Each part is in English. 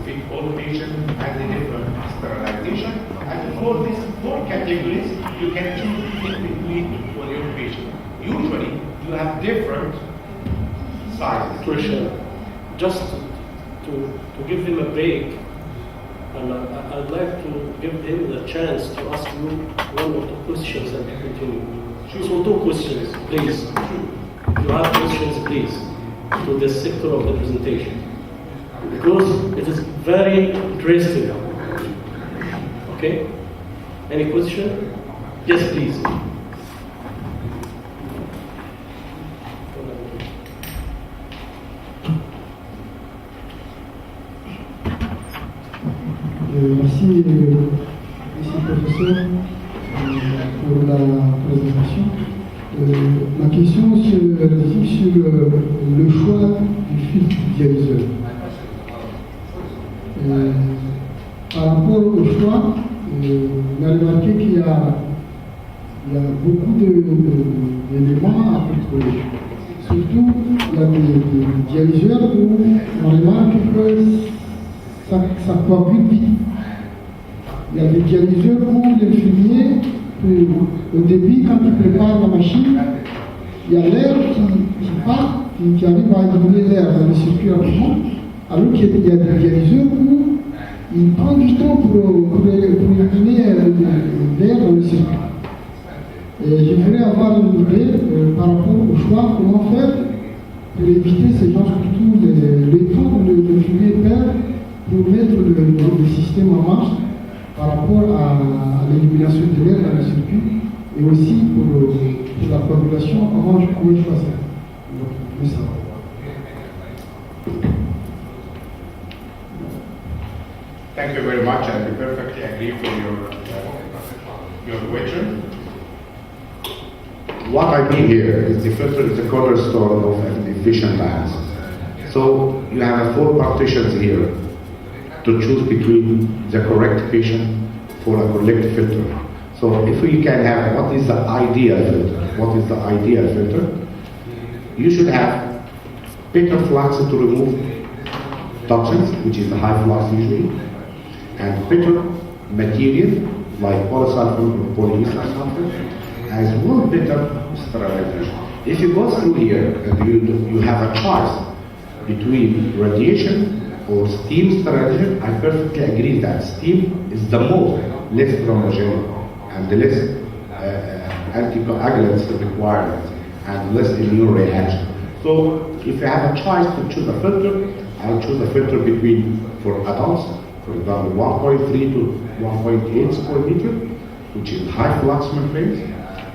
fit all patients and the different sterilization. And for these 4 categories, you can choose in between for your patient. Usually, you have different sizes. Question. Just to give him a break, and I'd like to give him the chance to ask you 1 or 2 questions and continue. So 2 questions, please. If you have questions, please, to this sector of the presentation. Because it is very interesting. Okay? Any question? Yes, please. Merci, monsieur le professeur, pour la présentation. Ma question se résume sur le choix du filtre dialyseur. Par rapport au choix, on a remarqué qu'il y a beaucoup d'éléments à contrôler. Surtout, il y a des dialyseurs où on remarque que ça coagule vite. Il y a des dialyseurs où l'infirmier, au début, quand il prépare la machine, il y a l'air qui part, qui arrive à éliminer l'air dans le circuit rapidement, alors qu'il y a des dialyseurs où il prend du temps pour éliminer l'air dans le circuit. Et je voudrais avoir une idée par rapport au choix, comment faire pour éviter ces gens, surtout les temps que l'infirmier perd pour mettre le système en marche par rapport à l'élimination de l'air dans le circuit et aussi pour la population, comment je fais ça. Merci. Thank you very much, and we perfectly agree for your question. What I mean here is the filter is the cornerstone of an efficient dialysis. So you have 4 partitions here to choose between the correct patient for a correct filter. So if we can have what is the ideal filter, you should have better flux to remove toxins, which is the high flux usually, and better material like polysulfone or polyester sulfate, as well better sterilization. If you go through here and you have a choice between radiation or steam sterilization, I perfectly agree that steam is the less thromogenic and the less anticoagulants requirements and less immune reaction. So if you have a choice to choose a filter, I'll choose a filter for adults, for example 1.3 to 1.8 square meter, which is high flux membranes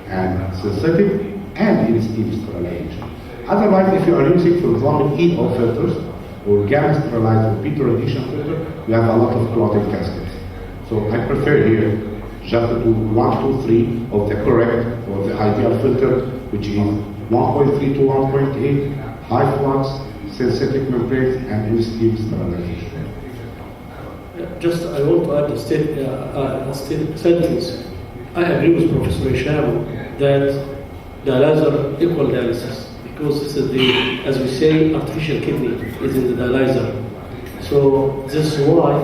and synthetic and in steam sterilization. Otherwise, if you are using, for example, EO filters or gamma sterilized or beta radiation filter, you have a lot of clotting caskets. So I prefer here just to do 1, 2, 3 of the correct or the ideal filter, which is 1.3 to 1.8, high flux, synthetic membranes, and in steam sterilization. Just I want to add a sentence. I agree with Professor Hesham that dialyzer equal dialysis, because this is the, as we say, artificial kidney is in the dialyzer. So this is why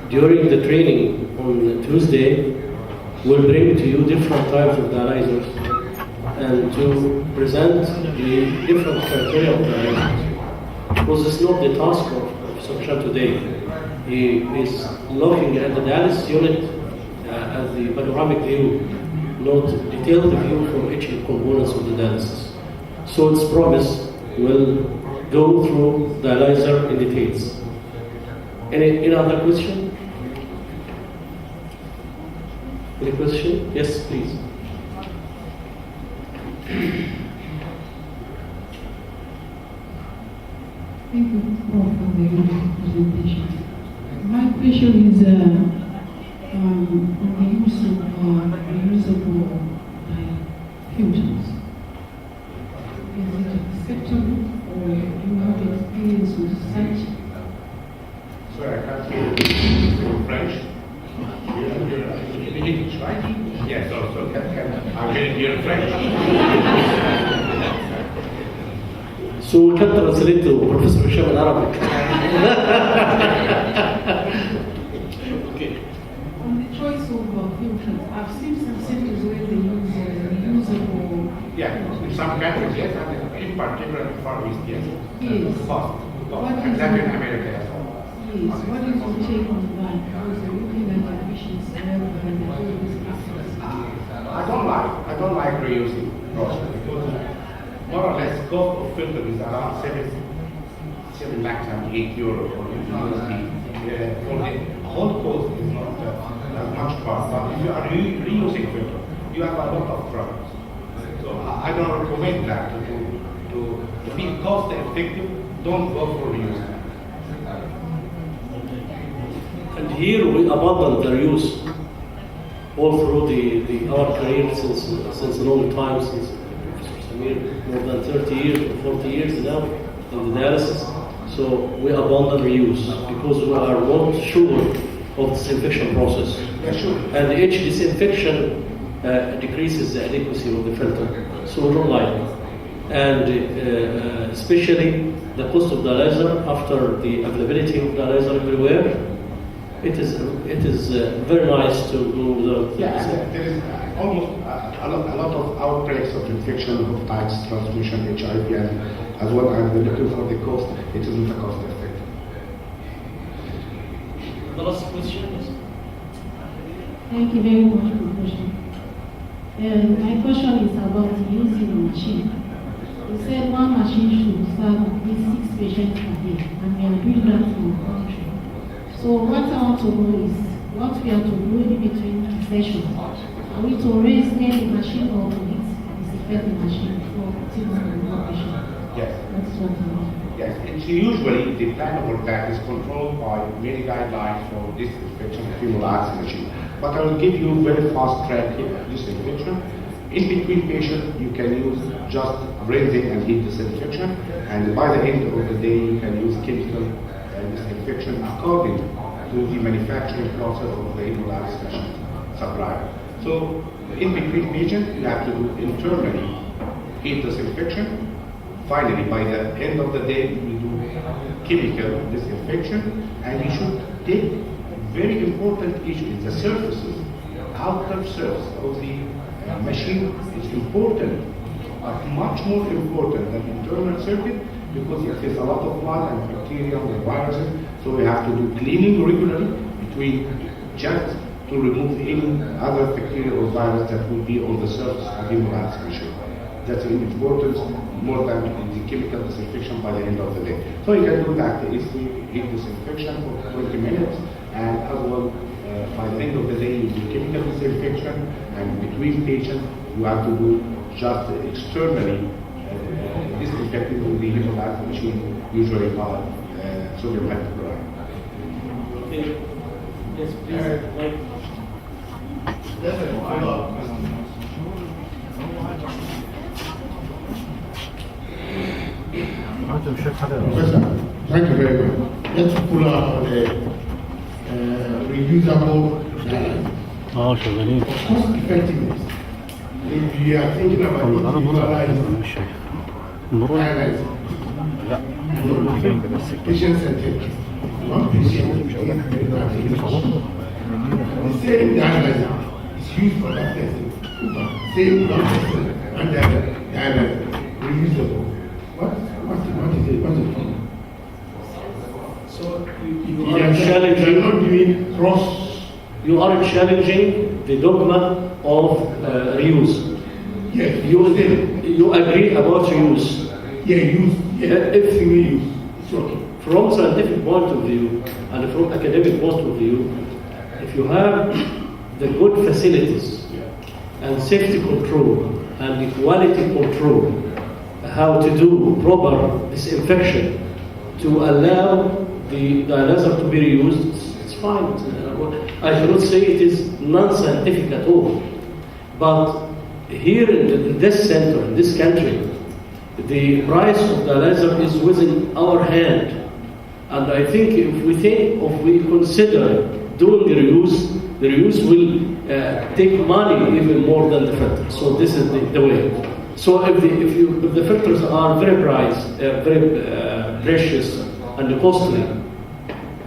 during the training on Tuesday, we'll bring to you different types of dialyzers and to present the different criteria of dialyzers. Because it's not the task of Professor Hesham today. He is looking at the dialysis unit as the panoramic view, not detailed view from each components of the dialysis. So its promise will go through dialyzer in details. Any other question? Any question? Yes, please. Thank you, Prof, for the presentation. My question is on the use of reusable filters. Is it acceptable, or do you have experience with such? Sorry, I can't hear you. French? In English, right? Yes, also. I'm getting here French. So we can translate to Professor Hesham in Arabic. some countries, yes, and in particular in Far East, yes. Yes. Cost. What And is Latin the- America as well. Yes, what is your take on that? Because you're looking at the efficiency level and the whole business. I don't like reusing process because more or less cost of filter is around 7 lakhs and 8 euro for USD. For the whole cost is not as much cost, but if you are reusing filter, you have a lot of problems. So I don't recommend that to be cost effective. Don't go for reusing. And here we abandon the reuse all through our career since a long time, since Professor Samir, more than 30 years or 40 years now in the dialysis. So we abandon reuse because we are not sure of the disinfection process. Yeah, sure. And each disinfection decreases the adequacy of the filter. So we don't like it. And especially the cost of dialyzer after the availability of dialyzer everywhere. It is very nice to go without. Yeah, and there is almost a lot of outbreaks of infection, hepatitis transmission, HIV, and as well as the looking for the cost, it isn't a cost effective. The last question is. Thank you very much for the question. My question is about using the machine. You said one machine should serve at least 6 patients per day, and we are doing that in the country. So what I want to know is what we are to do in between sessions. Are we to raise the machine or to disinfect the machine before putting on the patient? Yes. That's what I want. Yes, it's usually the plan of attack is controlled by many guidelines for disinfection of hemodialysis machine. But I will give you very fast track disinfection. In between patients, you can use just rinsing and heat disinfection, and by the end of the day, you can use chemical disinfection according to the manufacturing process of the hemodialysis machine supplier. So, in between patients, you have to do internally heat disinfection. Finally, by the end of the day, we do chemical disinfection, and we should take very important issues, the surfaces, outer surface of the machine is important, but much more important than internal circuit because it has a lot of blood and bacteria and viruses, so we have to do cleaning regularly between just to remove any other bacteria or virus that will be on the surface of the hemodialysis machine. That's an importance more than the chemical disinfection by the end of the day. So you can do that, the heat disinfection for 20 minutes, and as well, by the end of the day, you do chemical disinfection, and between patients, you have to do just externally disinfecting with the hemodialysis machine, usually by sodium hypochlorite. Okay. Yes, please. Mike. Professor, thank you very much. Let's pull up on the reusable dialyzer. Cost effectiveness. If you are thinking about individualized dialyzer, patient-centered, not patient-centered. The same dialyzer is used for that person. Same blood vessel and dialyzer, reusable. What's the problem? So You are not doing cross. You are challenging the dogma of reuse. Yes, You agree about reuse. Yeah, use. Yeah, If single use. It's okay. from scientific point of view and from academic point of view, if you have the good facilities and safety control and the quality control, how to do proper disinfection to allow the dialyzer to be reused, it's fine. I cannot say it is non-scientific at all. But here in this center, in this country, the price of dialyzer is within our hand. And I think if we consider doing the reuse will take money even more than the filter. So this is the way. So if the filters are very precious and costly,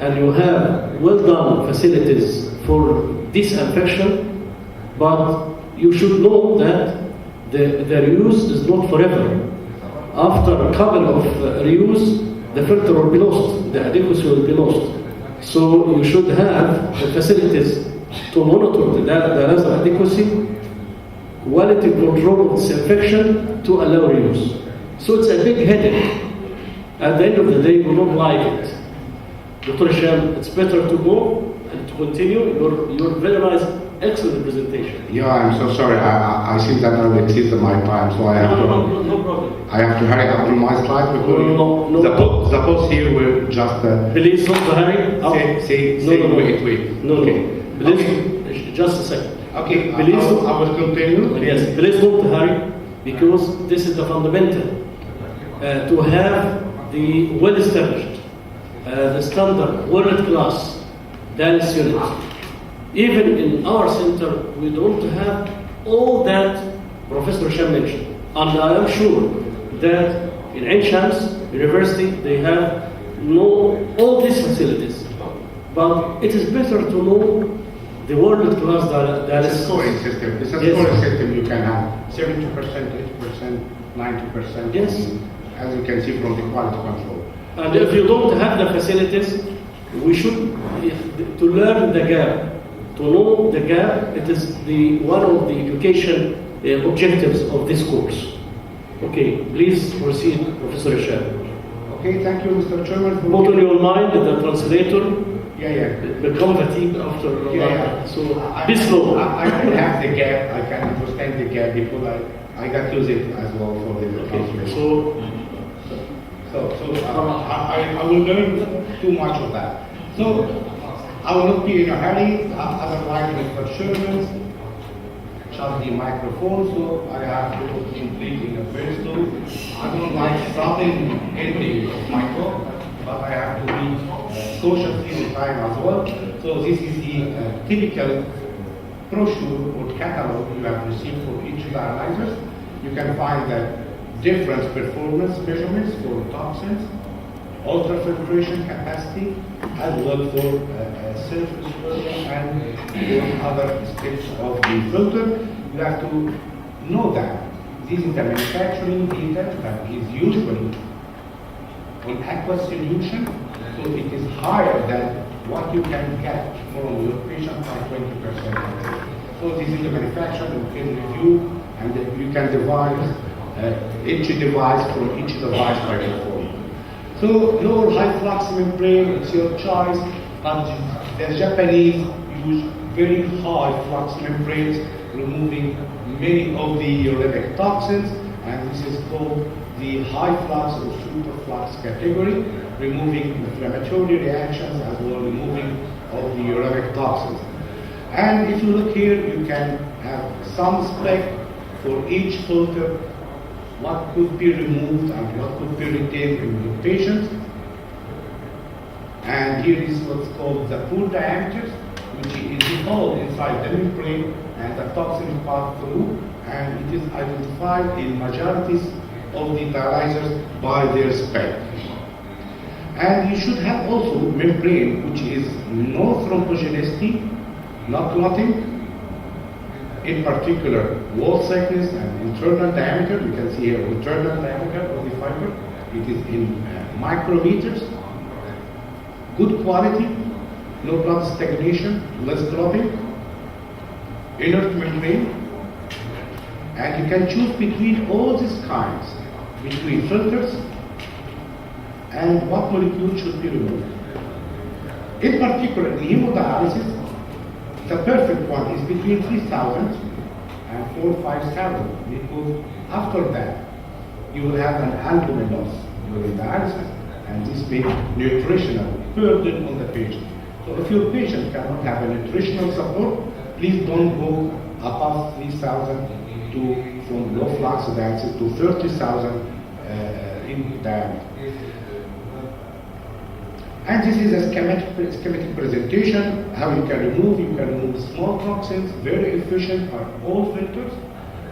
and you have well done facilities for disinfection, but you should know that the reuse is not forever. After a couple of reuse, the filter will be lost, the adequacy will be lost. So you should have the facilities to monitor the dialyzer adequacy, quality control of disinfection to allow reuse. So it's a big headache. At the end of the day, we don't like it. Dr. Hesham, it's better to go and to continue your very nice, excellent presentation. Yeah, I'm so sorry. I think that I've exceeded my time, so I have No problem. I have to hurry up on my slide because No. the post here will just Please don't hurry. say wait. No. Okay. Please, just a second. Okay, Please, I will continue. Yes, please don't hurry, because this is the fundamental. To have the well-established, the standard, world-class dialysis unit. Even in our center, we don't have all that Professor Hesham mentioned. And I am sure that in Ain Shams University, they have all these facilities. But it is better to know the world-class dialysis. It's a scoring system. It's a scoring system. You can have 70%, 80%, 90%. Yes. As you can see from the quality control. And if you don't have the facilities, we should to learn the gap, to know the gap. It is one of the education objectives of this course. Okay, please proceed, Professor Hesham. Okay, thank you, Mr. Chairman. Put on your mind the translator. Yeah. Become fatigued after. Yeah. So be slow. I can have the gap. I can understand the gap because I got used it as well for the translation. So I will learn too much of that. So I will not be in a hurry. Otherwise, Mr. Sherman shut the microphone, so I have to complete in a very slow. I don't like stopping ending of my talk, but I have to be cautious in time as well. So this is the typical brochure or catalog you have received for each dialyzers. You can find that different performance measurements for toxins, ultrafiltration capacity, as well for surface area and for other aspects of the filter. You have to know that this is the manufacturing data that is usually on aqueous solution, so it is higher than what you can get from your patient by 20%. So this is the manufacturing review, and you can devise each device from each device by performance. So lower high flux membrane, it's your choice, but the Japanese use very high flux membranes, removing many of the uremic toxins, and this is called the high flux or superflux category, removing inflammatory reactions as well removing of the uremic toxins. And if you look here, you can have some spec for each filter, what could be removed and what could be retained in the patient. And here is what's called the pool diameter, which is the hole inside the membrane and the toxin pass through, and it is identified in majorities of the dialyzers by their spec. And you should have also membrane which is no thrombogenicity, no clotting, in particular wall thickness and internal diameter. You can see here internal diameter of the fiber. It is in micrometers. Good quality, no blood stagnation, less clotting, inert membrane, and you can choose between all these kinds, between filters and what molecule should be removed. In particular, in hemodialysis, the perfect one is between 3,000 and 4,000 or 5,000, because after that you will have an albumin loss during dialysis, and this may nutritional burden on the patient. So if your patient cannot have a nutritional support, please don't go above 3,000 from low flux dialysis to 30,000 in diameter. And this is a schematic presentation, how you can remove small toxins, very efficient are all filters,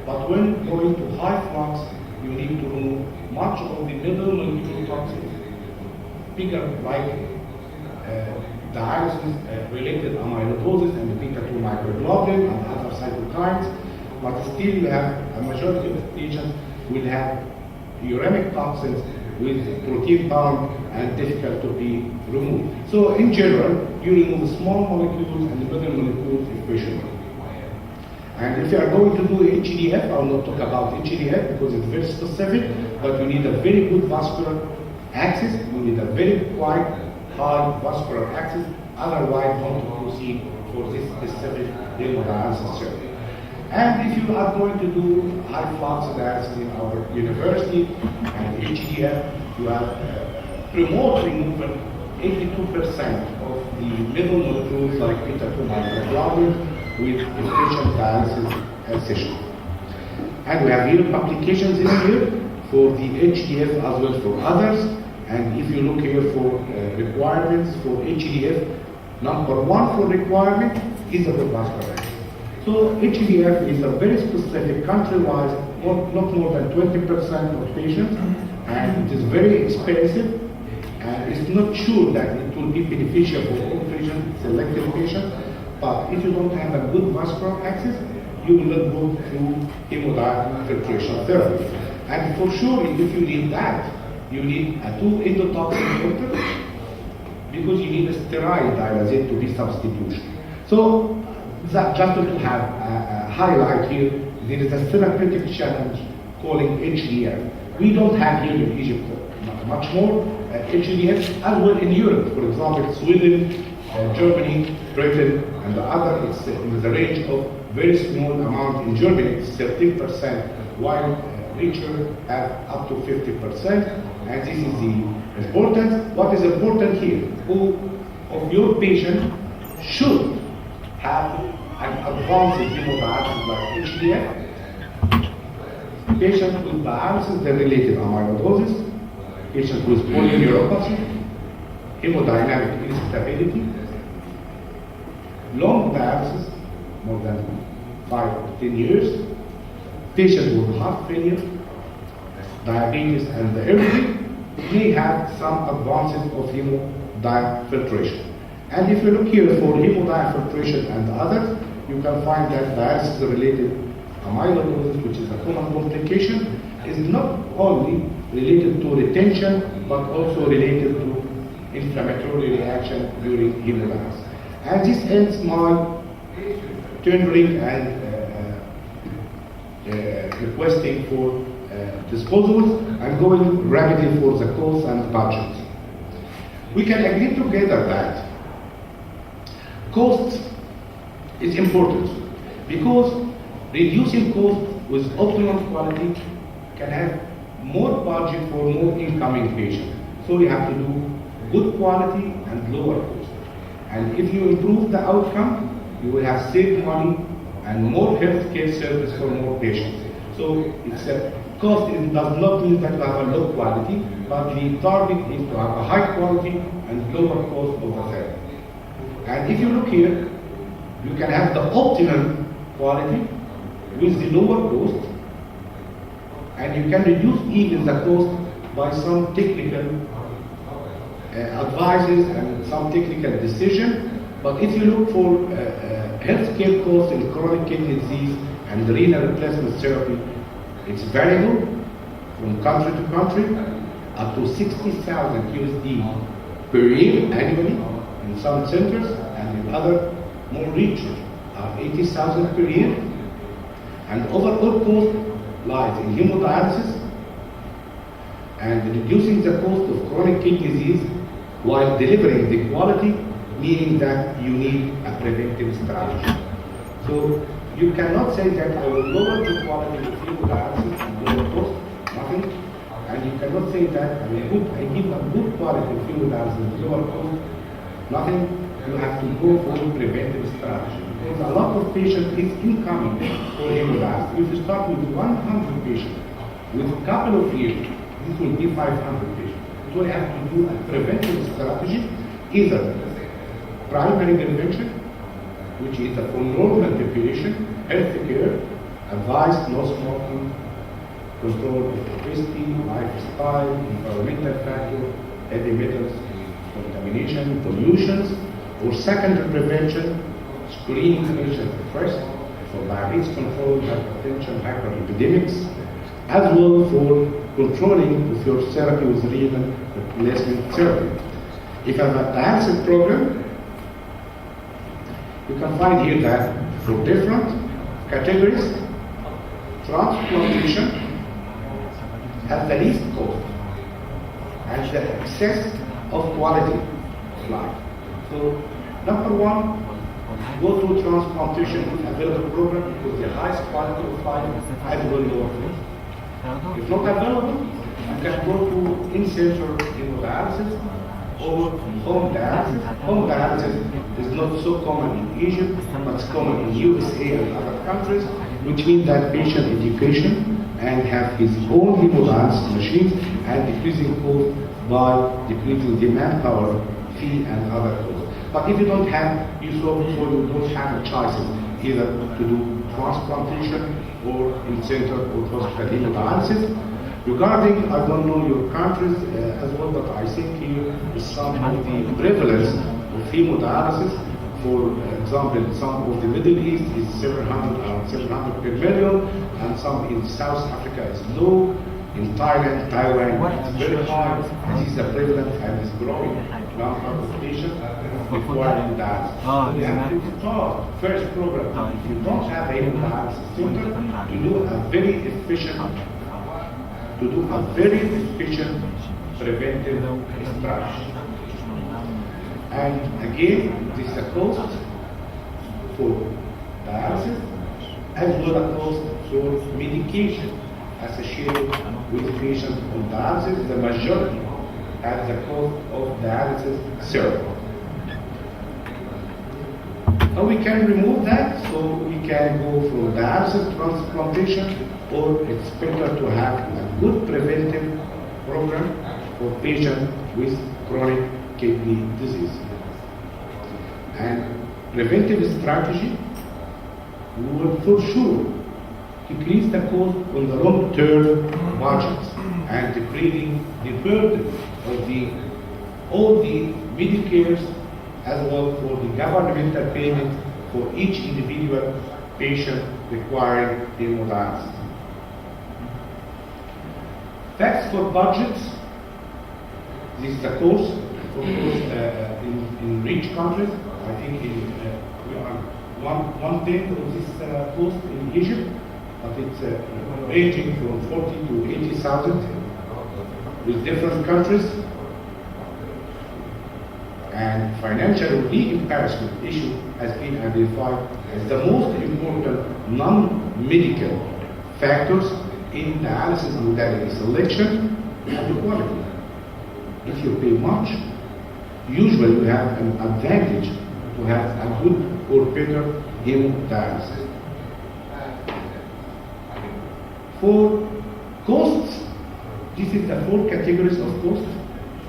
but when going to high flux, you need to remove much of the middle molecule toxins, bigger like dialysis related amyloidosis and beta-2 microglobulin and other cytokines, but still you have a majority of patients will have uremic toxins with protein bound and difficult to be removed. So in general, you remove small molecules and middle molecules efficiently. And if you are going to do HDF, I will not talk about HDF because it's very specific, but you need a very good vascular axis, you need a very quite high vascular axis, otherwise don't proceed for this specific hemodialysis surgery. And if you are going to do high flux dialysis in our university and HDF, you have remote removal 82% of the middle molecules like beta-2 microglobulin with efficient dialysis session. And we have here publications in here for the HDF as well for others. And if you look here for requirements for HDF, number one for requirement is a good vascular axis. So HDF is a very specific country-wise, not more than 20% of patients, and it is very expensive, and it's not sure that it will be beneficial for all patients, selected patients, but if you don't have a good vascular axis, you will not go through hemodialysis filtration therapy. And for sure, if you need that, you need a 2 endotoxin filter, because you need a sterile dialysate to be substitution. So that just to have a highlight here, there is a therapeutic challenge calling HDF. We don't have here in Egypt much more HDF as well in Europe. For example, Sweden, Germany, Britain, and the other, it's in the range of very small amount. In Germany, it's 13%, while richer have up to 50%. And this is the importance. What is important here? Who of your patient should have an advanced hemodialysis like HDF, patient with dialysis, the related amyloidosis, patient with polyneuropathy, hemodynamic instability, long dialysis, more than 5 to 10 years, patient with heart failure, diabetes, and everything may have some advances of hemodiafiltration. And if you look here for hemodiafiltration and others, you can find that dialysis-related amyloidosis, which is a common complication, is not only related to retention, but also related to inflammatory reaction during hemodialysis. And this ends my tendering and requesting for disposals. I'm going rapidly for the cost and budget. We can agree together that cost is important, because reducing cost with optimal quality can have more budget for more incoming patients. So we have to do good quality and lower cost. And if you improve the outcome, you will have saved money and more healthcare service for more patients. So it's a cost. It does not mean that you have a low quality, but the target is to have a high quality and lower cost of the therapy. And if you look here, you can have the optimal quality with the lower cost, and you can reduce even the cost by some technical advices and some technical decision. But if you look for healthcare costs in chronic kidney disease and renal replacement therapy, it's variable from country to country, up to 60,000 USD per year annually in some centers, and in other more richer are 80,000 per year. And overall cost lies in hemodialysis and reducing the cost of chronic kidney disease while delivering the quality, meaning that you need a preventive strategy. So you cannot say that I will lower the quality of hemodialysis and lower cost, nothing. And you cannot say that I give a good quality of hemodialysis and lower cost, nothing. You have to go for preventive strategy. Because a lot of patients is incoming for hemodialysis. If you start with 100 patients, with a couple of years, this will be 500 patients. So you have to do a preventive strategy, either primary prevention, which is for normal population, health care, advice, no smoking, control of obesity, lifestyle, environmental factor, heavy metals, contamination, pollutions, or secondary prevention, screening patients first, for diabetes control, hypertension, hyperlipidemics, as well for controlling of your therapy with renal replacement therapy. If you have a dialysis program, you can find here that for different categories, transplantation has the least cost and the excess of quality of life. So, number one, go to transplantation available program because the highest quality of life as well your cost. If not available, you can go to in-center hemodialysis or home dialysis. Home dialysis is not so common in Egypt, but it's common in USA and other countries, which means that patient education and have his own hemodialysis machines and decreasing cost by decreasing the manpower fee and other costs. But if you don't have, you don't have choices either to do transplantation or in-center or hospital hemodialysis. Regarding, I don't know your countries as well, but I think here is some of the prevalence of hemodialysis. For example, some of the Middle East is 700 per million, and some in South Africa is low. In Thailand, Taiwan, it's very high. This is the prevalence and is growing number of patients requiring dialysis. We have to start first program. If you don't have a hemodialysis center, to do a very efficient preventive strategy. And again, this is a cost for dialysis as well as cost for medication associated with patients on dialysis. The majority at the cost of dialysis therapy. How we can remove that? So we can go for dialysis transplantation, or it's better to have a good preventive program for patients with chronic kidney disease. And preventive strategy will for sure decrease the cost on the long-term budgets and decreasing the burden of all the Medicares as well for the governmental payment for each individual patient requiring hemodialysis. Tax for budgets. This is the cost. Of course, in rich countries, I think we are one thing of this cost in Egypt, but it's ranging from 40 to 80,000 with different countries. And financial reimbursement issue has been identified as the most important non-medical factors in dialysis modality selection and the quality. If you pay much, usually you have an advantage to have a good or better hemodialysis. For costs, this is the 4 categories of costs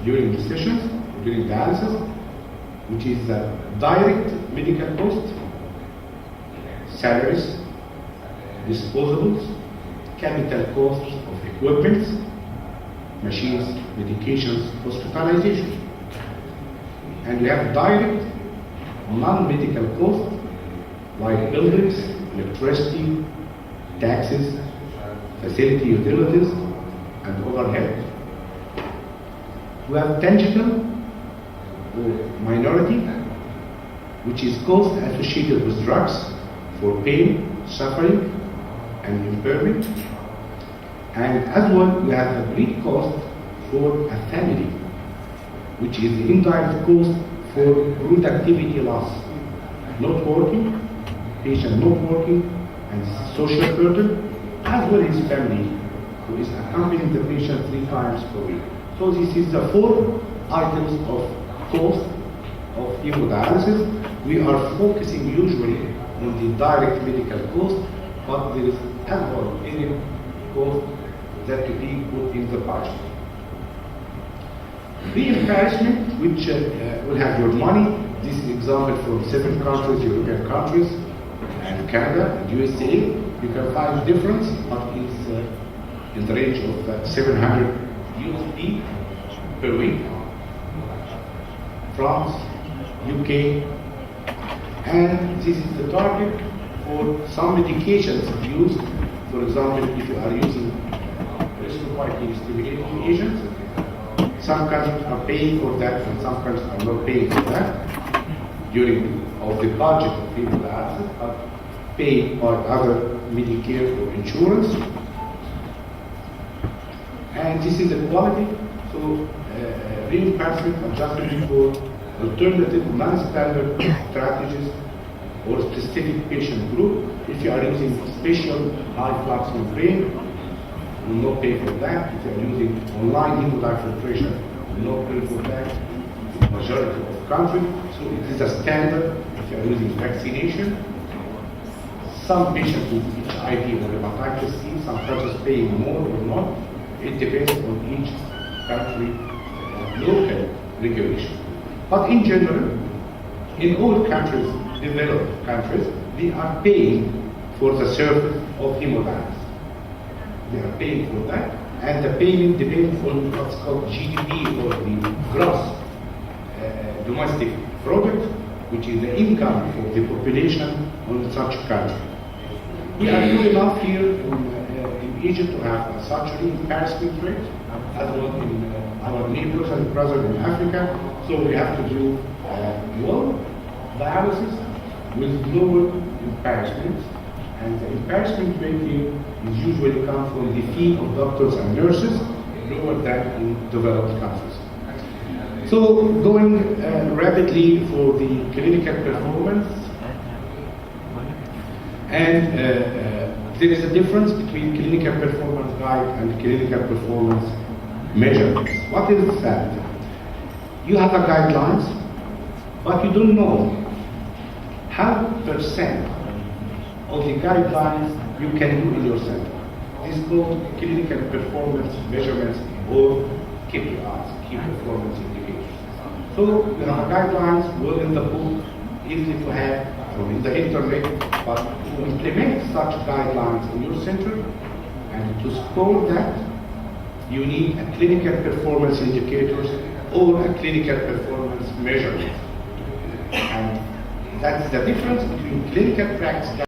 during the sessions, during dialysis, which is the direct medical cost, salaries, disposables, capital costs of equipment, machines, medications, hospitalization. And we have direct non-medical costs like buildings, electricity, taxes, facility utilities, and overhead. We have tangible or minority, which is cost associated with drugs for pain, suffering, and impairment. And as well, we have a great cost for a family, which is the indirect cost for productivity loss. Not working, patient not working, and social burden, as well as family, who is accompanying the patient 3 times per week. So this is the 4 items of cost of hemodialysis. We are focusing usually on the direct medical cost, but there is as well any cost that to be put in the budget. Reimbursement, which will have your money. This is example from 7 countries, European countries, and Canada, and USA. You can find difference, but it's in the range of 700 USD per week. France, UK, and this is the target for some medications used. For example, if you are using erythropoietin stimulating agents, some countries are paying for that and some countries are not paying for that during of the budget of hemodialysis, are paid by other Medicare or insurance. And this is a quality, so reimbursement adjustment for alternative non-standard strategies or specific patient group. If you are using special high flux membrane, you will not pay for that. If you are using online hemodiafiltration, you will not pay for that in the majority of countries. So it is a standard if you are using vaccination. Some patients with HIV or hepatitis C, some countries paying more or not. It depends on each country local regulation. But in general, in all countries, developed countries, they are paying for the service of hemodialysis. They are paying for that, and the payment depends on what's called GDP, or the gross domestic product, which is the income of the population on such country. We are good enough here in Egypt to have such reimbursement rate as well in our neighbors and brothers in Africa. So we have to do more dialysis with lower reimbursements, and the reimbursement rate here is usually come from the fee of doctors and nurses, lower than in developed countries. So going rapidly for the clinical performance, and there is a difference between clinical performance guide and clinical performance measurements. What is that? You have a guidelines, but you don't know how percent of the guidelines you can do in your center. This is called clinical performance measurements, or KPIs, key performance indicators. So you have guidelines, well in the book, easy to have, or in the internet, but to implement such guidelines in your center and to score that, you need a clinical performance indicators or a clinical performance measurement. And that's the difference between clinical practice